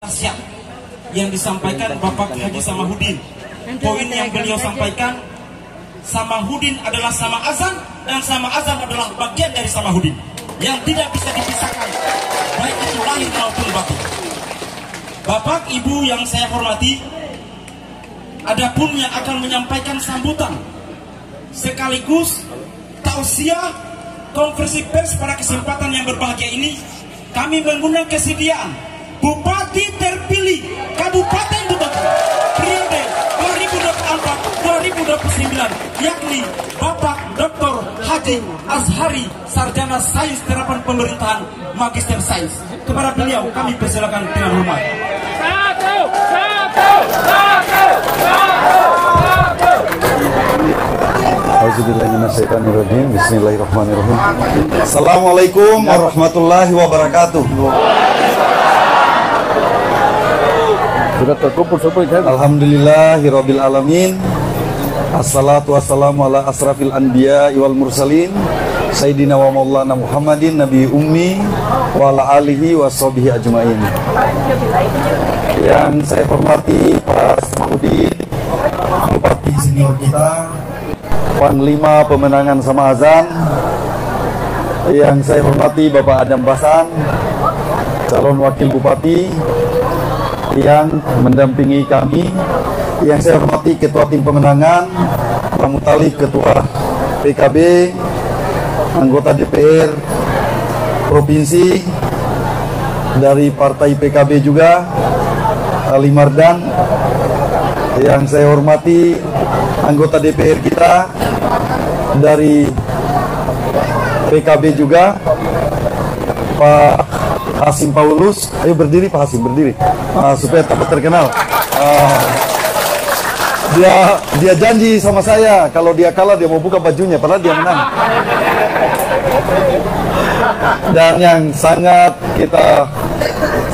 Dahsyat yang disampaikan Bapak Haji Samahudin. Poin yang beliau sampaikan, Samahudin adalah sama azan, dan sama azan adalah bagian dari Samahudin yang tidak bisa dipisahkan, baik itu lahir maupun batin. Bapak Ibu yang saya hormati, adapun yang akan menyampaikan sambutan sekaligus tausiah konferensi pers pada kesempatan yang berbahagia ini, kami mengundang kesediaan Bupati terpilih Kabupaten Buton periode 2024-2029, yakni Bapak Dr. Haji Azhari, Sarjana Sains Terapan Pemerintahan, Magister Sains. Kepada beliau kami persilakan dengan hormat. Bismillahirrahmanirrahim. Assalamualaikum warahmatullahi wabarakatuh. Alhamdulillahirabbil alamin. Assalatu wassalamu ala asrafil anbiya wal mursalin Sayyidina wa maulana Muhammadin Nabi ummi wa ala alihi wa sahbihi ajmain. Yang saya hormati Pak Samahudin, Bupati senior kita, Panglima Pemenangan Sama Azan. Yang saya hormati Bapak Adam Basan, calon wakil bupati yang mendampingi kami. Yang saya hormati Ketua Tim Pemenangan, Pak Mutalib, Ketua PKB, anggota DPR Provinsi dari Partai PKB juga, Ali Mardan. Yang saya hormati anggota DPR kita dari PKB juga, Pak Hasim Paulus. Ayo berdiri Pak Hasim, berdiri supaya dapat terkenal. Dia janji sama saya kalau dia kalah dia mau buka bajunya, padahal dia menang. Dan yang sangat kita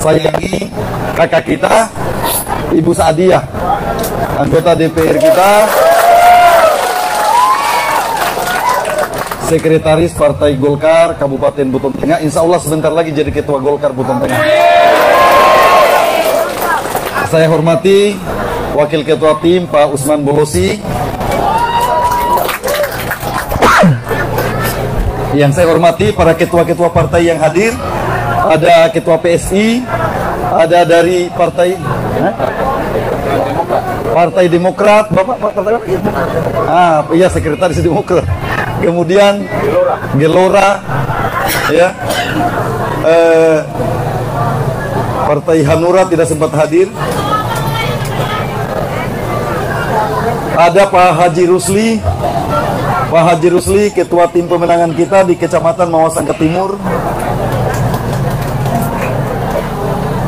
sayangi, kakak kita Ibu Saadiah, anggota DPR kita, Sekretaris Partai Golkar Kabupaten Buton Tengah. Insya Allah sebentar lagi jadi Ketua Golkar Buton Tengah. Saya hormati Wakil Ketua Tim Pak Usman Bohosi. Yang saya hormati para ketua-ketua partai yang hadir. Ada Ketua PSI, ada dari Partai Demokrat, Bapak partai apa? Iya, Sekretaris Demokrat. Kemudian Gelora, ya, Partai Hanura tidak sempat hadir. Ada Pak Haji Rusli, Ketua Tim Pemenangan kita di Kecamatan Mawasangka Timur.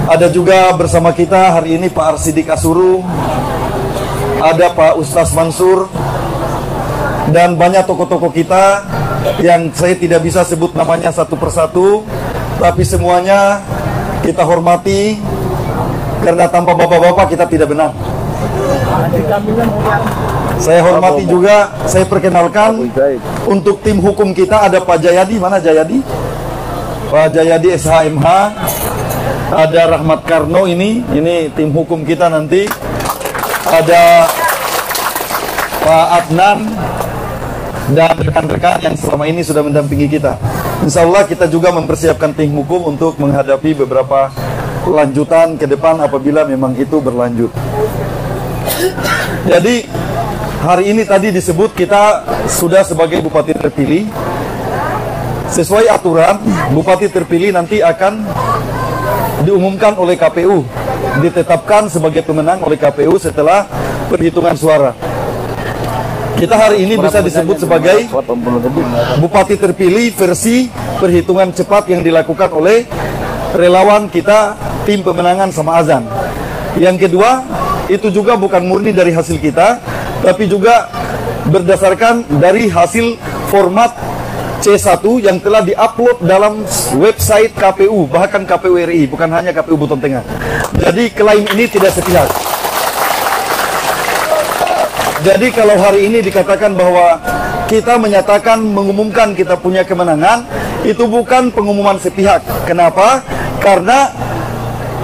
Ada juga bersama kita hari ini Pak Arsidik Asuru, ada Pak Ustaz Mansur, dan banyak tokoh-tokoh kita yang saya tidak bisa sebut namanya satu persatu, tapi semuanya kita hormati karena tanpa bapak-bapak kita tidak benar. Saya hormati juga, saya perkenalkan untuk tim hukum kita ada Pak Jayadi. Mana Jayadi? Pak Jayadi SHMH. Ada Rahmat Karno, ini tim hukum kita nanti. Ada Pak Adnan dan rekan-rekan yang selama ini sudah mendampingi kita. Insya Allah kita juga mempersiapkan tim hukum untuk menghadapi beberapa lanjutan ke depan apabila memang itu berlanjut. Jadi hari ini tadi disebut kita sudah sebagai Bupati terpilih. Sesuai aturan, Bupati terpilih nanti akan diumumkan oleh KPU, ditetapkan sebagai pemenang oleh KPU setelah perhitungan suara. Kita hari ini bisa disebut sebagai Bupati terpilih versi perhitungan cepat yang dilakukan oleh relawan kita Tim Pemenangan Sama Azan. Yang kedua, itu juga bukan murni dari hasil kita, tapi juga berdasarkan dari hasil format C1 yang telah diupload dalam website KPU, bahkan KPU RI, bukan hanya KPU Buton Tengah. Jadi klaim ini tidak sepihak. Jadi kalau hari ini dikatakan bahwa kita menyatakan mengumumkan kita punya kemenangan, itu bukan pengumuman sepihak. Kenapa? Karena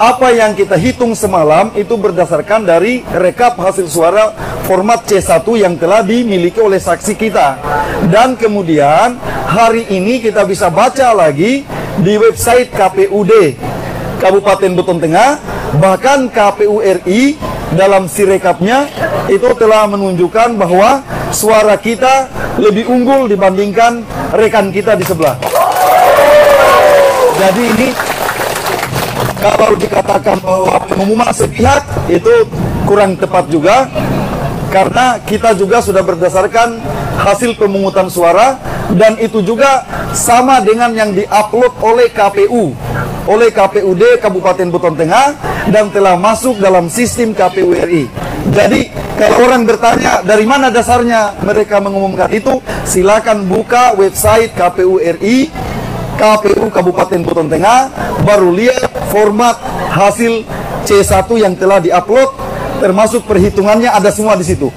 apa yang kita hitung semalam itu berdasarkan dari rekap hasil suara format C1 yang telah dimiliki oleh saksi kita. Dan kemudian hari ini kita bisa baca lagi di website KPUD Kabupaten Buton Tengah, bahkan KPU RI dalam sirekapnya itu telah menunjukkan bahwa suara kita lebih unggul dibandingkan rekan kita di sebelah. Jadi ini kalau dikatakan bahwa pengumuman sepihak itu kurang tepat juga, karena kita juga sudah berdasarkan hasil pemungutan suara, dan itu juga sama dengan yang diupload oleh KPU, oleh KPUD Kabupaten Buton Tengah, dan telah masuk dalam sistem KPU RI. Jadi kalau orang bertanya dari mana dasarnya mereka mengumumkan itu, silakan buka website KPU RI, KPU Kabupaten Buton Tengah, baru lihat format hasil C1 yang telah diupload, termasuk perhitungannya ada semua di situ.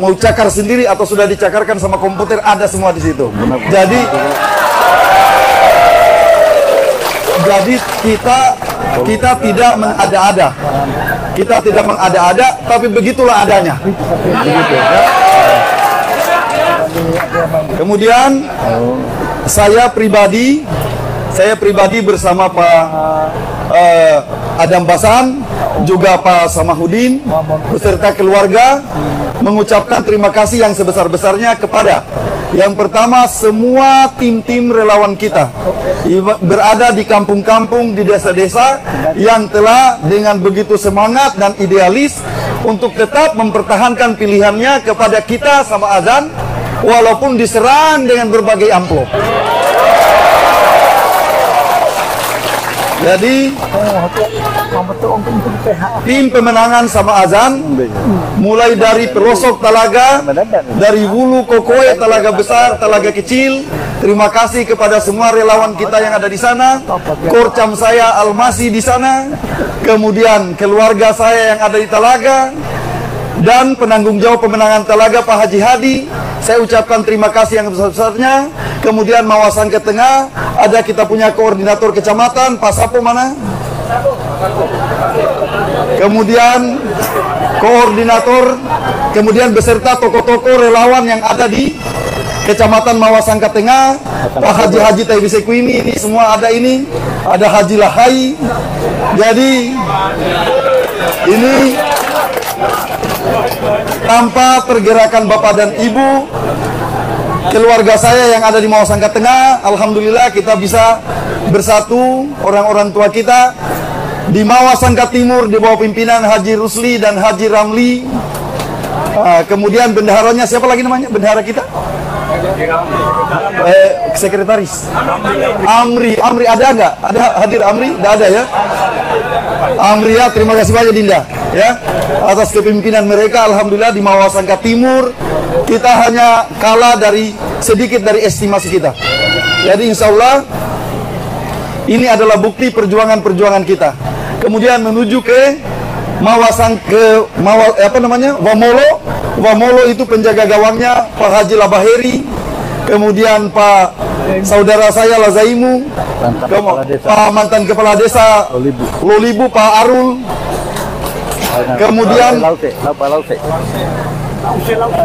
Mau cakar sendiri atau sudah dicakarkan sama komputer, ada semua di situ. Jadi kita tidak mengada-ada. Kita tidak mengada-ada, tapi begitulah adanya. Begitu, ya. Kemudian saya pribadi bersama Pak Adam Basan, juga Pak Samahudin beserta keluarga mengucapkan terima kasih yang sebesar-besarnya kepada yang pertama semua tim-tim relawan kita berada di kampung-kampung, di desa-desa, yang telah dengan begitu semangat dan idealis untuk tetap mempertahankan pilihannya kepada kita sama azan, walaupun diserang dengan berbagai amplop. Jadi tim pemenangan sama azan, mulai dari pelosok Talaga, dari Wulu Kokoe, Talaga Besar, Talaga Kecil, terima kasih kepada semua relawan kita yang ada di sana. Korcam saya Almasi di sana, kemudian keluarga saya yang ada di Talaga, dan penanggung jawab pemenangan Talaga Pak Haji Hadi, saya ucapkan terima kasih yang besar-besarnya. Kemudian Mawasan ke Tengah, ada kita punya koordinator kecamatan, Pak Sapo mana? Kemudian koordinator, kemudian beserta tokoh-tokoh relawan yang ada di Kecamatan Mawasan ke Tengah, Pak Haji Taibiseku ini semua ada ini, ada Haji Lahai. Jadi ini tanpa pergerakan Bapak dan Ibu, keluarga saya yang ada di Mawasan ke Tengah, alhamdulillah kita bisa bersatu, orang-orang tua kita di Mawasan ke Timur di bawah pimpinan Haji Rusli dan Haji Ramli. Kemudian bendaharanya siapa lagi namanya? Bendahara kita? Sekretaris Amri ada nggak? Ada hadir Amri? Nggak ada ya? Amri ya, terima kasih banyak Dinda ya atas kepemimpinan mereka. Alhamdulillah di Mawasan ke Timur kita hanya kalah sedikit dari estimasi kita. Jadi insya Allah ini adalah bukti perjuangan kita. Kemudian menuju ke Mawasan Wamolo. Wamolo itu penjaga gawangnya Pak Haji Labaheri, kemudian Pak saudara saya Lazaimu, Pak mantan kepala desa Lolibu Pak Arul, kemudian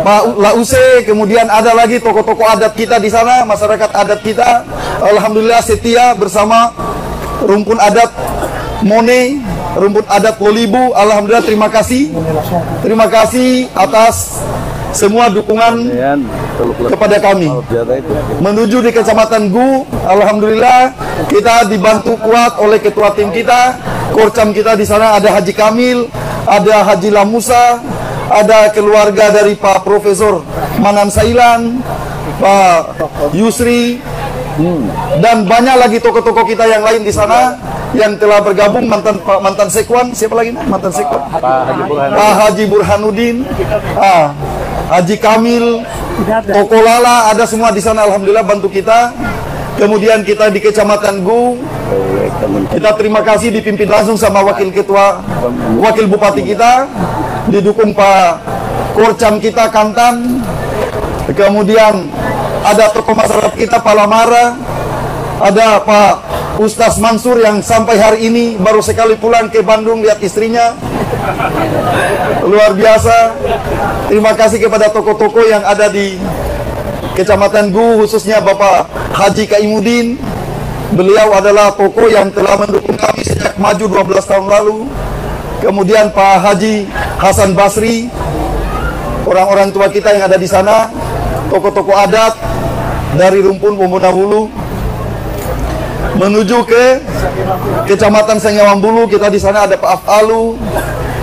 Pak Lause, kemudian ada lagi tokoh-tokoh adat kita di sana, masyarakat adat kita, alhamdulillah setia bersama rumpun adat Mone, rumpun adat Lolibu. Alhamdulillah terima kasih atas semua dukungan kepada kami. Menuju di Kecamatan Gu, alhamdulillah kita dibantu kuat oleh ketua tim kita, korcam kita di sana, ada Haji Kamil, ada Haji Lamusa, ada keluarga dari Pak Profesor Manan Sailan, Pak Yusri, dan banyak lagi tokoh-tokoh kita yang lain di sana yang telah bergabung. Mantan Sekwan, siapa lagi mantan Sekwan? Pak Haji Burhanuddin, Haji Kamil, Toko Lala, ada semua di sana, alhamdulillah bantu kita. Kemudian kita di Kecamatan Gu, kita terima kasih dipimpin langsung sama wakil bupati kita, didukung Pak Korcam kita Kantan. Kemudian ada tokoh masyarakat kita Pak Lamara, ada Pak Ustaz Mansur yang sampai hari ini baru sekali pulang ke Bandung lihat istrinya. Luar biasa. Terima kasih kepada tokoh-tokoh yang ada di Kecamatan Gu, khususnya Bapak Haji Kaimudin. Beliau adalah tokoh yang telah mendukung kami sejak maju 12 tahun lalu. Kemudian Pak Haji Hasan Basri, orang-orang tua kita yang ada di sana, tokoh-tokoh adat dari rumpun Pemuda Hulu menuju ke Kecamatan Sengawambulu. Kita di sana ada Pak Af'alu,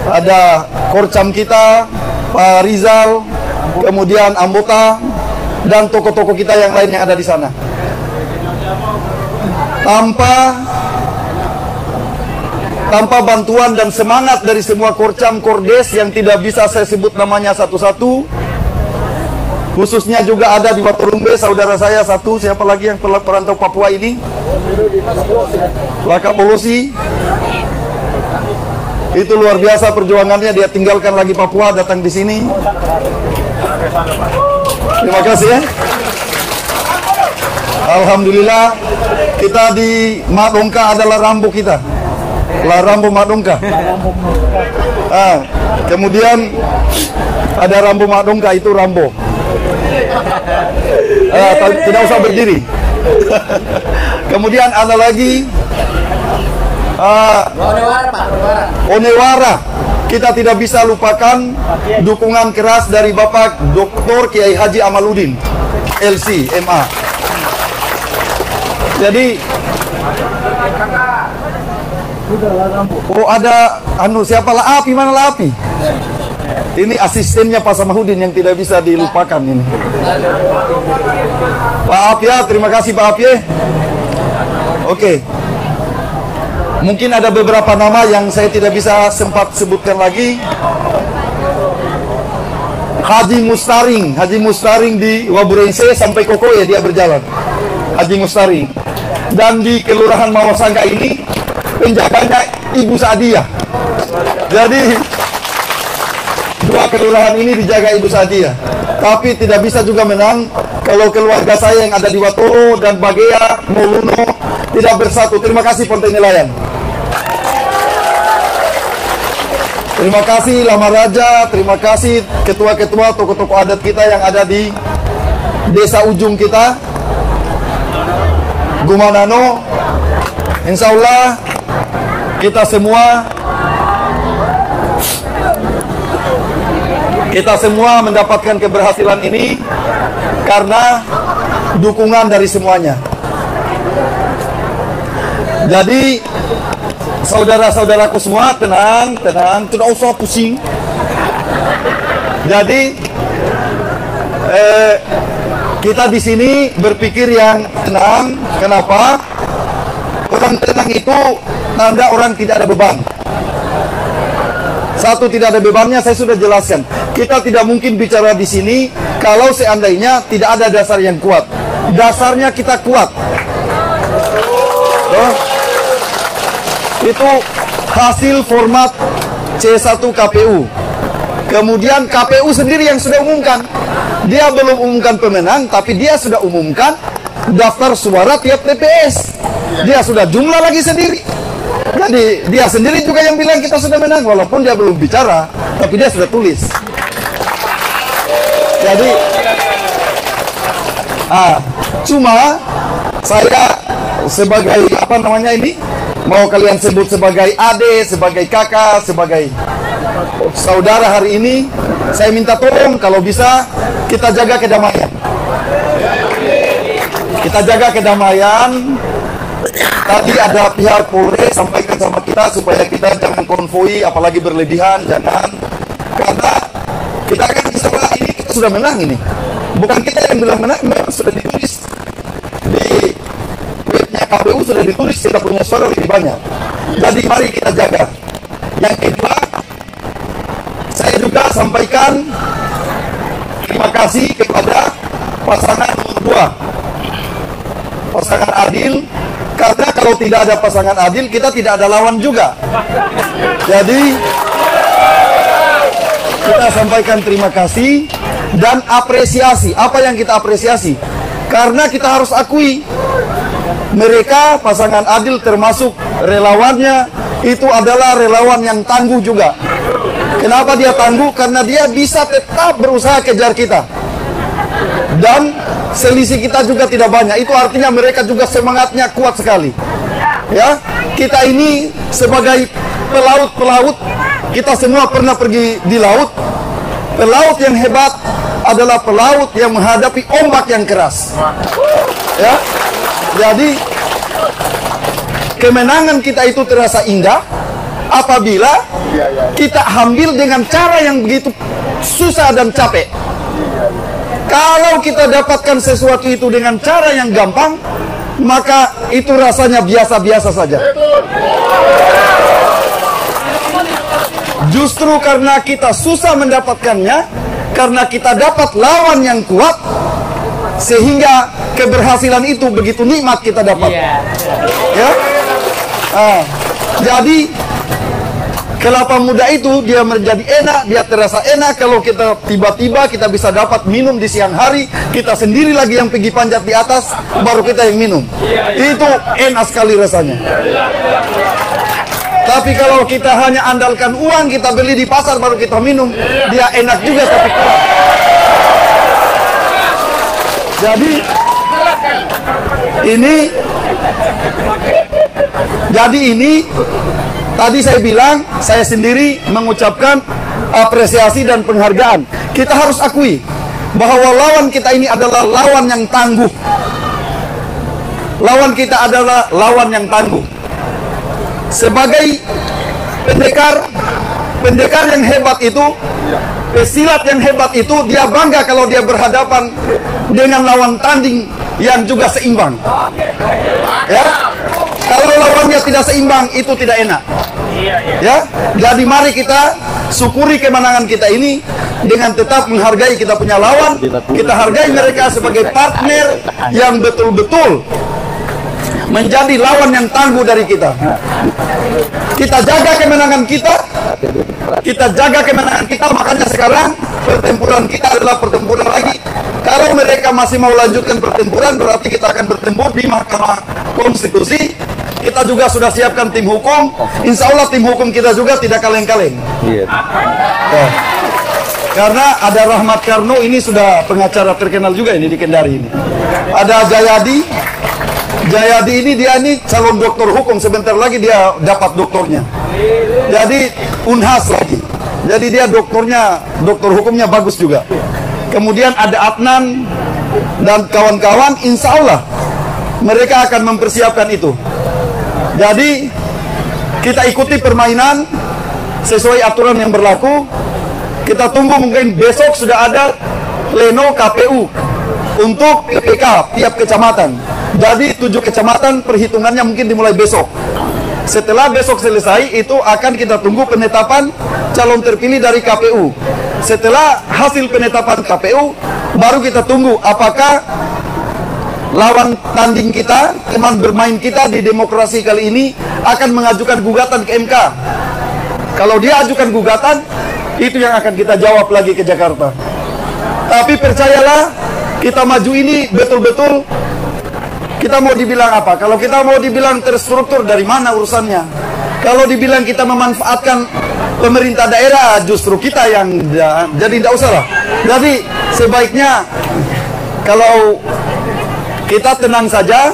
ada Korcam kita, Pak Rizal, kemudian Ambota, dan tokoh-tokoh kita yang lain yang ada di sana. Tanpa bantuan dan semangat dari semua Korcam, Kordes yang tidak bisa saya sebut namanya satu-satu, khususnya juga ada di Waturumbe saudara saya satu, siapa lagi yang perantau Papua ini, Laka Polusi. Itu luar biasa perjuangannya, dia tinggalkan lagi Papua datang di sini. Terima kasih ya. Alhamdulillah kita di Madongka adalah Rambo kita, lah Rambo Madongka. Kemudian ada Rambo Madongka, itu Rambo. Tidak usah berdiri. Kemudian ada lagi Onewara. Kita tidak bisa lupakan dukungan keras dari Bapak Dr. Kiai Haji Amaludin LC MA. Jadi ada siapa Laapi, mana Laapi? Ini asistennya Pak Samahudin yang tidak bisa dilupakan ini. Pak Apia, terima kasih Pak Apia. Oke. Mungkin ada beberapa nama yang saya tidak bisa sempat sebutkan lagi. Haji Mustaring di Waburense sampai Kokoye dia berjalan. Haji Mustaring. Dan di Kelurahan Mawasangka ini penjaganya Ibu Sadia. Jadi dua kelurahan ini dijaga Ibu Sadia. Tapi tidak bisa juga menang kalau keluarga saya yang ada di Watoro dan Bagea, Moluno tidak bersatu. Terima kasih Ponte Nelayan. Terima kasih Lama Raja, terima kasih ketua-ketua tokoh-tokoh adat kita yang ada di desa ujung kita, Gumanano. Insya Allah kita semua mendapatkan keberhasilan ini karena dukungan dari semuanya. Jadi saudara-saudaraku semua tenang, tidak usah pusing. Jadi kita di sini berpikir yang tenang. Kenapa? Orang tenang itu tanda orang tidak ada beban. Satu, tidak ada bebannya, saya sudah jelaskan. Kita tidak mungkin bicara di sini kalau seandainya tidak ada dasar yang kuat. Dasarnya kita kuat. Itu hasil format C1 KPU. Kemudian KPU sendiri yang sudah umumkan. Dia belum umumkan pemenang, tapi dia sudah umumkan daftar suara tiap TPS. Dia sudah jumlah lagi sendiri. Jadi dia sendiri juga yang bilang kita sudah menang, walaupun dia belum bicara, tapi dia sudah tulis. Jadi cuma saya sebagai mau kalian sebut sebagai ade, sebagai kakak, sebagai saudara hari ini, saya minta tolong kalau bisa kita jaga kedamaian. Kita jaga kedamaian. Tadi ada pihak Polres sampaikan sama kita supaya kita jangan konvoi, apalagi berlebihan, jangan. Karena kita kan bisa bilang ini kita sudah menang ini. Bukan kita yang bilang menang, memang sudah ditulis di webnya KPU, sudah ditulis kita punya suara lebih banyak. Jadi mari kita jaga. Yang kedua, saya juga sampaikan terima kasih kepada pasangan nomor 2, pasangan Adil. Karena kalau tidak ada pasangan adil, kita tidak ada lawan juga. Jadi kita sampaikan terima kasih dan apresiasi. Apa yang kita apresiasi? Karena kita harus akui mereka pasangan Adil termasuk relawannya itu adalah relawan yang tangguh juga. Kenapa dia tangguh? Karena dia bisa tetap berusaha kejar kita. Dan selisih kita juga tidak banyak. Itu artinya mereka juga semangatnya kuat sekali. Ya, kita ini sebagai pelaut-pelaut, kita semua pernah pergi di laut. Pelaut yang hebat adalah pelaut yang menghadapi ombak yang keras. Ya, jadi kemenangan kita itu terasa indah apabila kita ambil dengan cara yang begitu susah dan capek. Kalau kita dapatkan sesuatu itu dengan cara yang gampang, maka itu rasanya biasa-biasa saja. Justru karena kita susah mendapatkannya, karena kita dapat lawan yang kuat, sehingga keberhasilan itu begitu nikmat kita dapat. Ya, jadi kelapa muda itu dia menjadi enak, dia terasa enak kalau kita tiba-tiba kita bisa dapat minum di siang hari, kita sendiri lagi yang pergi panjat di atas, baru kita yang minum. Itu enak sekali rasanya. Tapi kalau kita hanya andalkan uang, kita beli di pasar baru kita minum, dia enak juga tapi kurang. Jadi ini tadi saya bilang, saya sendiri mengucapkan apresiasi dan penghargaan. Kita harus akui bahwa lawan kita ini adalah lawan yang tangguh. Lawan kita adalah lawan yang tangguh. Sebagai pendekar yang hebat itu, pesilat yang hebat itu, dia bangga kalau dia berhadapan dengan lawan tanding yang juga seimbang. Ya, kalau lawannya tidak seimbang, itu tidak enak. Ya, jadi mari kita syukuri kemenangan kita ini dengan tetap menghargai kita punya lawan. Kita hargai mereka sebagai partner yang betul-betul menjadi lawan yang tangguh dari kita. Kita jaga kemenangan kita. Kita jaga kemenangan kita. Makanya sekarang pertempuran kita adalah pertempuran lagi. Kalau mereka masih mau lanjutkan pertempuran, berarti kita akan bertempur di Mahkamah Konstitusi. Kita juga sudah siapkan tim hukum. Insya Allah tim hukum kita juga tidak kaleng-kaleng. Ya. Karena ada Rahmat Karno, ini sudah pengacara terkenal juga ini di Kendari ini. Ada Jayadi ini, dia ini calon doktor hukum, sebentar lagi dia dapat doktornya. Jadi Unhas lagi. Jadi dia doktor hukumnya bagus juga. Kemudian ada Adnan dan kawan-kawan, insya Allah mereka akan mempersiapkan itu. Jadi kita ikuti permainan sesuai aturan yang berlaku. Kita tunggu, mungkin besok sudah ada pleno KPU untuk PPK tiap kecamatan. Jadi 7 kecamatan perhitungannya mungkin dimulai besok. Setelah besok selesai, itu akan kita tunggu penetapan calon terpilih dari KPU. Setelah hasil penetapan KPU, baru kita tunggu apakah lawan tanding kita, teman bermain kita di demokrasi kali ini akan mengajukan gugatan ke MK. Kalau dia ajukan gugatan, itu yang akan kita jawab lagi ke Jakarta. Tapi percayalah, kita maju ini betul-betul. Kita mau dibilang apa? Kalau kita mau dibilang terstruktur, dari mana urusannya? Kalau dibilang kita memanfaatkan pemerintah daerah, justru kita yang jadi tidak usah lah. Jadi sebaiknya kalau kita tenang saja,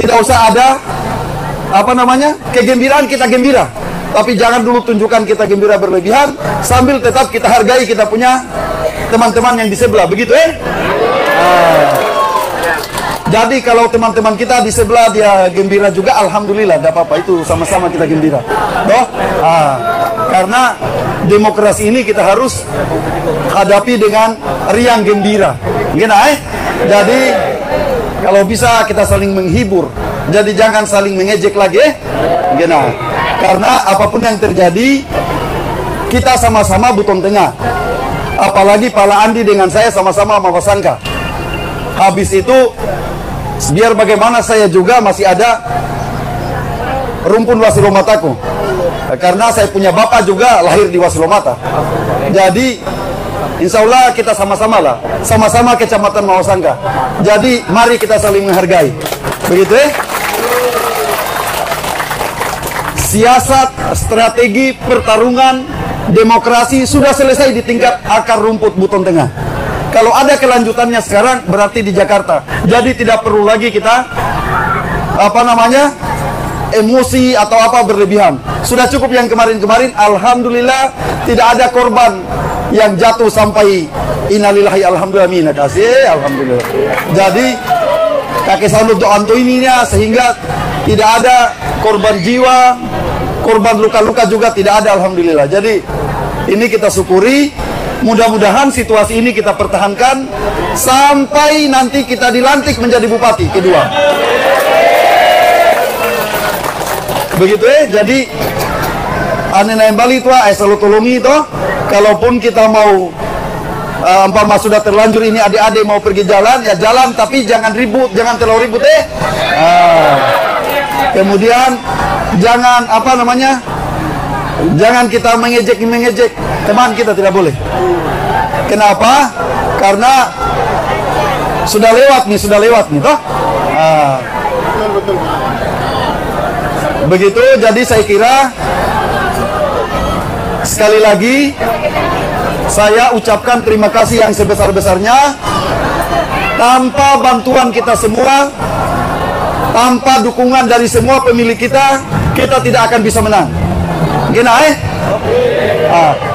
tidak usah ada kegembiraan, kita gembira. Tapi jangan dulu tunjukkan kita gembira berlebihan, sambil tetap kita hargai kita punya teman-teman yang di sebelah, begitu Jadi kalau teman-teman kita di sebelah dia gembira juga, alhamdulillah, tidak apa-apa, itu sama-sama kita gembira. Karena demokrasi ini kita harus hadapi dengan riang gembira. Jadi kalau bisa kita saling menghibur. Jadi jangan saling mengejek lagi, Karena apapun yang terjadi, kita sama-sama buton tengah. Apalagi Pala Andi dengan saya sama-sama Mawasangka. Habis itu, biar bagaimana saya juga masih ada rumpun Wasilomataku. Karena saya punya bapak juga lahir di Wasilomata. Jadi insya Allah kita sama-sama lah, sama-sama Kecamatan Mawasangka. Jadi mari kita saling menghargai. Begitu siasat, strategi, pertarungan, demokrasi sudah selesai di tingkat akar rumput Buton Tengah. Kalau ada kelanjutannya sekarang berarti di Jakarta. Jadi tidak perlu lagi kita emosi atau apa berlebihan. Sudah cukup yang kemarin-kemarin. Alhamdulillah tidak ada korban yang jatuh sampai innalillahi alhamdulillah mina kasih alhamdulillah. Jadi kakek sambut doa ininya sehingga tidak ada korban jiwa, korban luka-luka juga tidak ada alhamdulillah. Jadi ini kita syukuri. Mudah-mudahan situasi ini kita pertahankan sampai nanti kita dilantik menjadi bupati kedua. Begitu jadi aneh naik Bali itu selalu tolongi itu. Kalaupun kita mau sudah terlanjur ini adik-adik mau pergi jalan ya jalan, tapi jangan ribut, jangan terlalu ribut kemudian jangan jangan kita mengejek teman kita, tidak boleh. Kenapa? Karena sudah lewat nih toh. Begitu, jadi saya kira sekali lagi saya ucapkan terima kasih yang sebesar-besarnya. Tanpa bantuan kita semua, tanpa dukungan dari semua pemilih kita tidak akan bisa menang.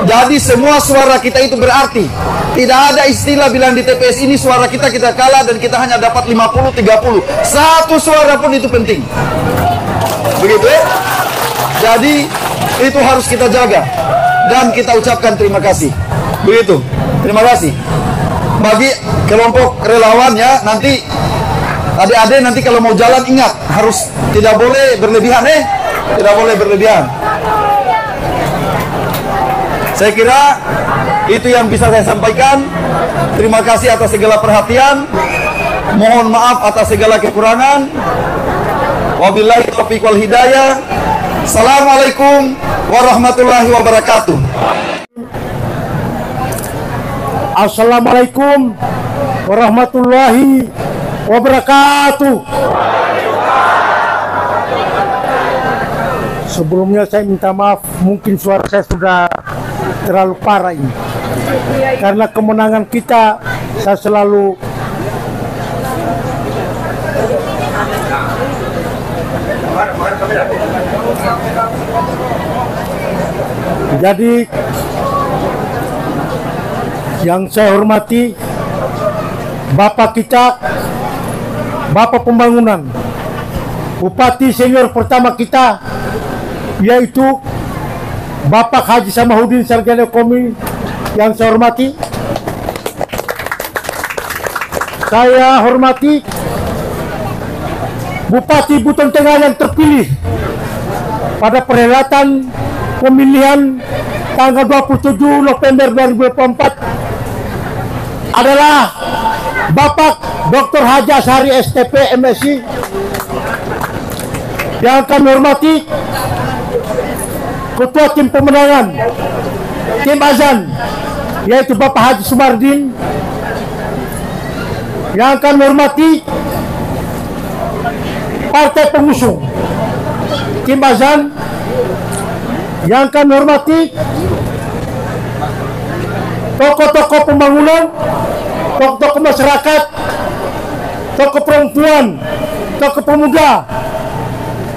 Jadi semua suara kita itu berarti. Tidak ada istilah bilang di TPS ini suara kita kalah dan kita hanya dapat 50-30. Satu suara pun itu penting. Begitu Jadi itu harus kita jaga dan kita ucapkan terima kasih. Begitu. Terima kasih. Bagi kelompok relawan ya, nanti adik-adik nanti kalau mau jalan ingat harus tidak boleh berlebihan Tidak boleh berlebihan. Saya kira itu yang bisa saya sampaikan. Terima kasih atas segala perhatian. Mohon maaf atas segala kekurangan. Wabillahi taufiq wal hidayah. Assalamualaikum warahmatullahi wabarakatuh. Assalamualaikum warahmatullahi wabarakatuh. Sebelumnya saya minta maaf, mungkin suara saya sudah terlalu parah ini. Karena kemenangan kita, saya selalu jadi yang saya hormati Bapak kita, Bapak Pembangunan, Bupati senior pertama kita, yaitu Bapak Haji Samahuddin Sarjana Ekonomi yang saya hormati. Saya hormati Bupati Buton Tengah yang terpilih pada perhelatan pemilihan tanggal 27 November 2024 adalah Bapak Dr. Haji Ashari STP MSI. Yang kami hormati Ketua Tim Pemenangan Tim Azan, yaitu Bapak Haji Sumardin. Yang kami hormati Partai Pengusung Tim Azan. Yang kami hormati tokoh-tokoh pembangunan, tokoh-tokoh masyarakat, tokoh perempuan, tokoh pemuda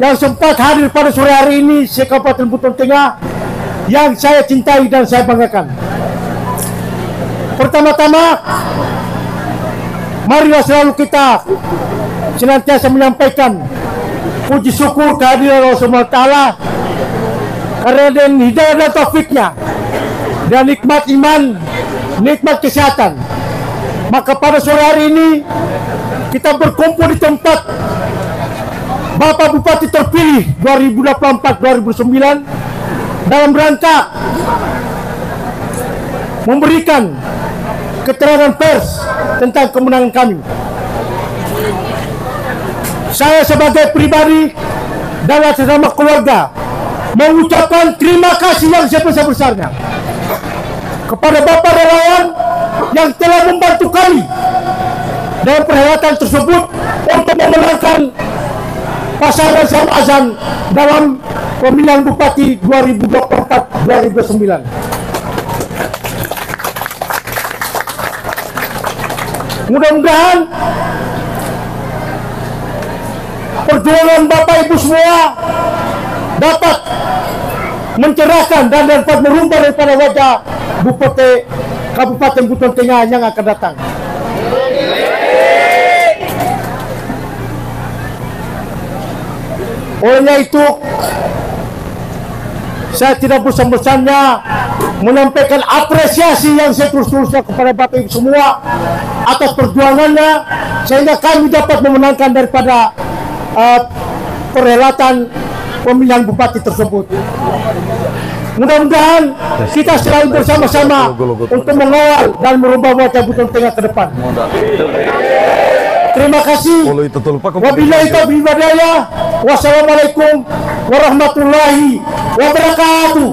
yang sempat hadir pada sore hari ini di Kabupaten Buton Tengah yang saya cintai dan saya banggakan. Pertama-tama, marilah selalu kita senantiasa menyampaikan puji syukur kehadiran Allah Subhanahu wa Ta'ala karena dengan hidayah dan taufiknya dan nikmat iman, nikmat kesehatan. Maka pada sore hari ini kita berkumpul di tempat Bapak Bupati terpilih 2024-2009 dalam rangka memberikan keterangan pers tentang kemenangan kami. Saya sebagai pribadi dan atas nama keluarga mengucapkan terima kasih yang sebesar-besarnya kepada Bapak relawan yang telah membantu kami dalam perhelatan tersebut untuk memenangkan pasangan Sam Azan dalam pemilihan bupati 2024-2029. Mudah-mudahan perjuangan Bapak Ibu semua dapat mencerahkan dan dapat merubah daripada wajah Bupati Kabupaten Buton Tengah yang akan datang. Oleh itu, saya tidak bosan-bosannya menyampaikan apresiasi yang seterus-terusnya kepada Bapak Ibu semua atas perjuangannya sehingga kami dapat memenangkan daripada perhelatan pemilihan bupati tersebut. Mudah-mudahan kita selalu bersama-sama untuk mengawal dan merubah wajah Buton Tengah ke depan. Terima kasih. Wabillahi taufiq wal hidayah. Wassalamualaikum warahmatullahi wabarakatuh.